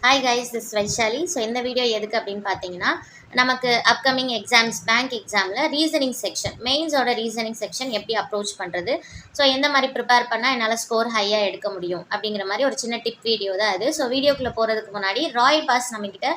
Hi guys, this is Vaishali. So இந்த video எதுக்கு அப்படின்னு பார்த்தீங்கன்னா நமக்கு அப்கமிங் எக்ஸாம்ஸ் பேங்க் எக்ஸாமில் ரீசனிங் செக்ஷன் மெயின்ஸோட ரீசனிங் செக்ஷன் எப்படி அப்ரோச் பண்ணுறது, ஸோ எந்த மாதிரி ப்ரிப்பேர் பண்ணால் என்னால் ஸ்கோர் ஹையாக எடுக்க முடியும் அப்படிங்கிற மாதிரி ஒரு சின்ன டிப் வீடியோ தான் அது. ஸோ வீடியோக்குள்ளே போகிறதுக்கு முன்னாடி ராயல் பாஸ் நம்மக்கிட்ட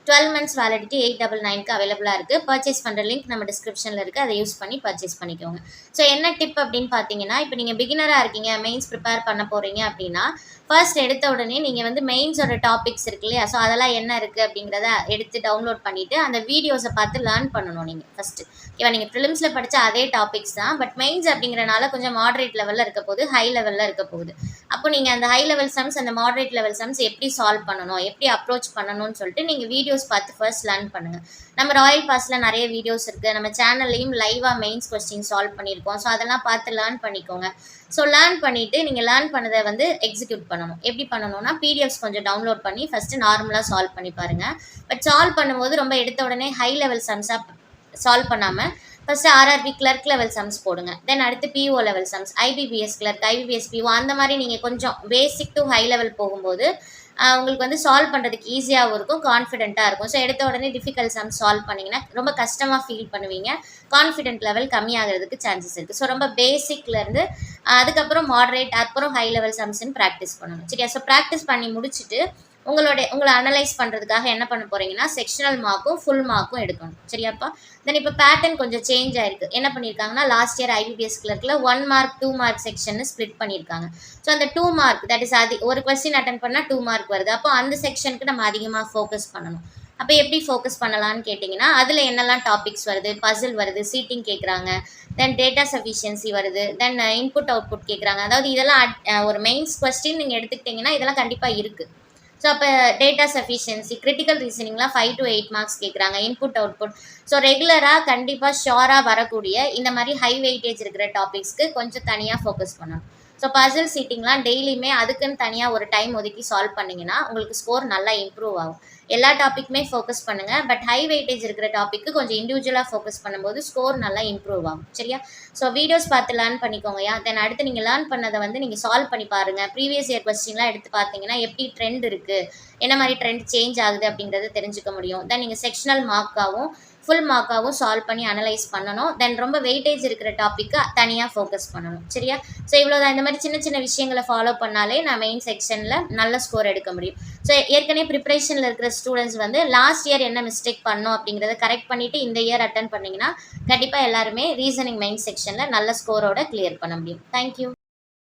12 months வேலிடிட்டி 899க்கு அவைலபிளாக இருக்குது. பர்ச்சேஸ் பண்ணுற லிங்க் நம்ம டிஸ்கிரிப்ஷனில் இருக்குது, அதை யூஸ் பண்ணி பர்ச்சேஸ் பண்ணிக்கோங்க. ஸோ என்ன டிப் அப்படின்னு பார்த்தீங்கன்னா, இப்போ நீங்கள் பிகினராக இருக்கீங்க, மெயின்ஸ் ப்ரிப்பேர் பண்ண போகிறீங்க அப்படின்னா ஃபர்ஸ்ட் எடுத்த உடனே நீங்கள் வந்து மெயின்ஸோட டாபிக்ஸ் இருக்கு இல்லையா, ஸோ அதெல்லாம் என்ன இருக்குது அப்படிங்கிறத எடுத்து டவுன்லோட் பண்ணிவிட்டு அந்த வீடியோஸை பார்த்து லேர்ன் பண்ணணும். நீங்கள் ஃபஸ்ட்டு ஓகேவா, நீங்கள் ப்ரிலிம்ஸில் படித்த அதே டாபிக்ஸ் தான், பட் மெயின்ஸ் அப்படிங்கிறனால கொஞ்சம் மாடரேட் லெவலில் இருக்க போகுது, ஹை லெவலில் இருக்க போகுது. அப்போ நீங்கள் அந்த ஹை லெவல் சம்ஸ் அந்த மாடரேட் லெவல் சம்ஸ் எப்படி சால்வ் பண்ணணும், எப்படி அப்ரோச் பண்ணணும்னு சொல்லிட்டு நீங்கள் வீடியோஸ் பார்த்து ஃபர்ஸ்ட் லேர்ன் பண்ணுங்கள். நம்ம ராயல் பாஸில் நிறைய வீடியோஸ் இருக்குது, நம்ம சேனல்லையும் லைவாக மெயின்ஸ் கொஸ்டின் சால்வ் பண்ணியிருக்கோம். ஸோ அதெல்லாம் பார்த்து லேர்ன் பண்ணிக்கோங்க. ஸோ லேர்ன் பண்ணிவிட்டு நீங்கள் லேர்ன் பண்ணதை வந்து எக்ஸிக்யூட் பண்ணணும். எப்படி பண்ணணும்னா பிடிஎஃப்ஸ் கொஞ்சம் டவுன்லோட் பண்ணி ஃபஸ்ட்டு நார்மலாக சால்வ் பண்ணி பாருங்கள். பட் சால்வ் பண்ணும்போது ரொம்ப எடுத்த உடனே ஹை லெவல் சம்ஸாக சால்வ் பண்ணாமல் first RRB clerk level sums போடுங்க. தென் அடுத்து PO level sums, IBPS clerk, IBPS PO, அந்த மாதிரி நீங்கள் கொஞ்சம் பேசிக் டு ஹை லெவல் போகும்போது உங்களுக்கு வந்து சால்வ் பண்ணுறதுக்கு ஈஸியாகவும் இருக்கும், கான்ஃபிடென்ட்டாக இருக்கும். ஸோ எடுத்த உடனே டிஃபிகல்ட் சம்ஸ் சால்வ் பண்ணிங்கன்னா ரொம்ப கஷ்டமாக ஃபீல் பண்ணுவீங்க, கான்ஃபிடென்ட் லெவல் கம்மியாகிறதுக்கு சான்சஸ் இருக்குது. ஸோ ரொம்ப பேசிக்லேருந்து அதுக்கப்புறம் மாடரேட், அப்புறம் ஹை லெவல் சம்ஸ்ன்னு ப்ராக்டிஸ் பண்ணணும். சரியா? ஸோ ப்ராக்டிஸ் பண்ணி முடிச்சுட்டு உங்களை அனலைஸ் பண்ணுறதுக்காக என்ன பண்ண போகிறீங்கன்னா செக்ஷனல் மார்க்கும் ஃபுல் மார்க்கும் எடுக்கணும். சரியாப்பா? தென் இப்போ பேட்டர்ன் கொஞ்சம் சேஞ்ச் ஆயிருக்கு. என்ன பண்ணியிருக்காங்கன்னா லாஸ்ட் இயர் ஐபிபிஎஸ் கிளர்க்கில் 1 mark 2 mark செக்ஷன் ஸ்ப்ளிட் பண்ணியிருக்காங்க. ஸோ அந்த 2 mark தட் இஸ் ஒரு கொஸ்டின் அட்டன் பண்ணால் 2 mark வருது. அப்போ அந்த செக்ஷனுக்கு நம்ம அதிகமாக ஃபோக்கஸ் பண்ணணும். அப்போ எப்படி ஃபோக்கஸ் பண்ணலான்னு கேட்டிங்கன்னா, அதில் என்னெல்லாம் டாபிக்ஸ் வருது, பசில் வருது, சீட்டிங் கேட்குறாங்க, தென் டேட்டா சஃபிஷியன்சி வருது, தென் இன்புட் அவுட்புட் கேட்குறாங்க. அதாவது இதெல்லாம் ஒரு மெயின்ஸ் கொஸ்டின் நீங்கள் எடுத்துக்கிட்டிங்கன்னா இதெல்லாம் கண்டிப்பாக இருக்குது. ஸோ அப்போ டேட்டா சஃபிஷியன்சி, கிரிட்டிக்கல் ரீசனிங்லாம் 5 to 8 marks கேட்குறாங்க, இன்புட் அவுட்புட். ஸோ ரெகுலராக கண்டிப்பாக ஷோராக வரக்கூடிய இந்த மாதிரி ஹை வெயிட்டேஜ் இருக்கிற டாபிக்ஸ்க்கு கொஞ்சம் தனியாக ஃபோக்கஸ் பண்ணணும். ஸோ பசில் சீட்டிங்லாம் டெய்லியுமே அதுக்குன்னு தனியாக ஒரு டைம் ஒதுக்கி சால்வ் பண்ணிங்கன்னா உங்களுக்கு ஸ்கோர் நல்லா இம்ப்ரூவ் ஆகும். எல்லா டாப்பிக்குமே ஃபோக்கஸ் பண்ணுங்கள், பட் ஹை வெயிட்டேஜ் இருக்கிற டாப்பிக்கு கொஞ்சம் இண்டிவிஜுவலாக ஃபோக்கஸ் பண்ணும்போது ஸ்கோர் நல்லா இம்ப்ரூவ் ஆகும். சரியா? ஸோ வீடியோஸ் பார்த்து லேர்ன் பண்ணிக்கோங்கயா. தென் அடுத்து நீங்கள் லேர்ன் பண்ணதை வந்து நீங்கள் சால்வ் பண்ணி பாருங்கள். ப்ரீவியஸ் இயர் கொஸ்டின்லாம் எடுத்து பார்த்தீங்கன்னா எப்படி ட்ரெண்ட் இருக்குது, என்ன மாதிரி ட்ரெண்ட் சேஞ்ச் ஆகுது அப்படிங்கிறத தெரிஞ்சுக்க முடியும். தென் நீங்கள் செக்ஷனல் மார்க்காகவும் ஃபுல் மார்க்காகவும் சால்வ் பண்ணி அனலைஸ் பண்ணணும். தென் ரொம்ப வெயிட்டேஜ் இருக்கிற டாப்பிக்கு தனியாக ஃபோக்கஸ் பண்ணணும். சரியா? ஸோ இவ்வளோதான். இந்த மாதிரி சின்ன சின்ன விஷயங்களை ஃபாலோ பண்ணாலே நான் மெயின் செக்ஷனில் நல்ல ஸ்கோர் எடுக்க முடியும். ஸோ ஏற்கனவே ப்ரிப்பரேஷனில் இருக்கிற ஸ்டூடெண்ட்ஸ் வந்து லாஸ்ட் இயர் என்ன மிஸ்டேக் பண்ணோம் அப்படிங்கிறத கரெக்ட் பண்ணிவிட்டு இந்த இயர் அட்டன் பண்ணிங்கன்னா கண்டிப்பாக எல்லாருமே ரீசனிங் மெயின் செக்ஷனில் நல்ல ஸ்கோரோட கிளியர் பண்ண முடியும். தேங்க்யூ.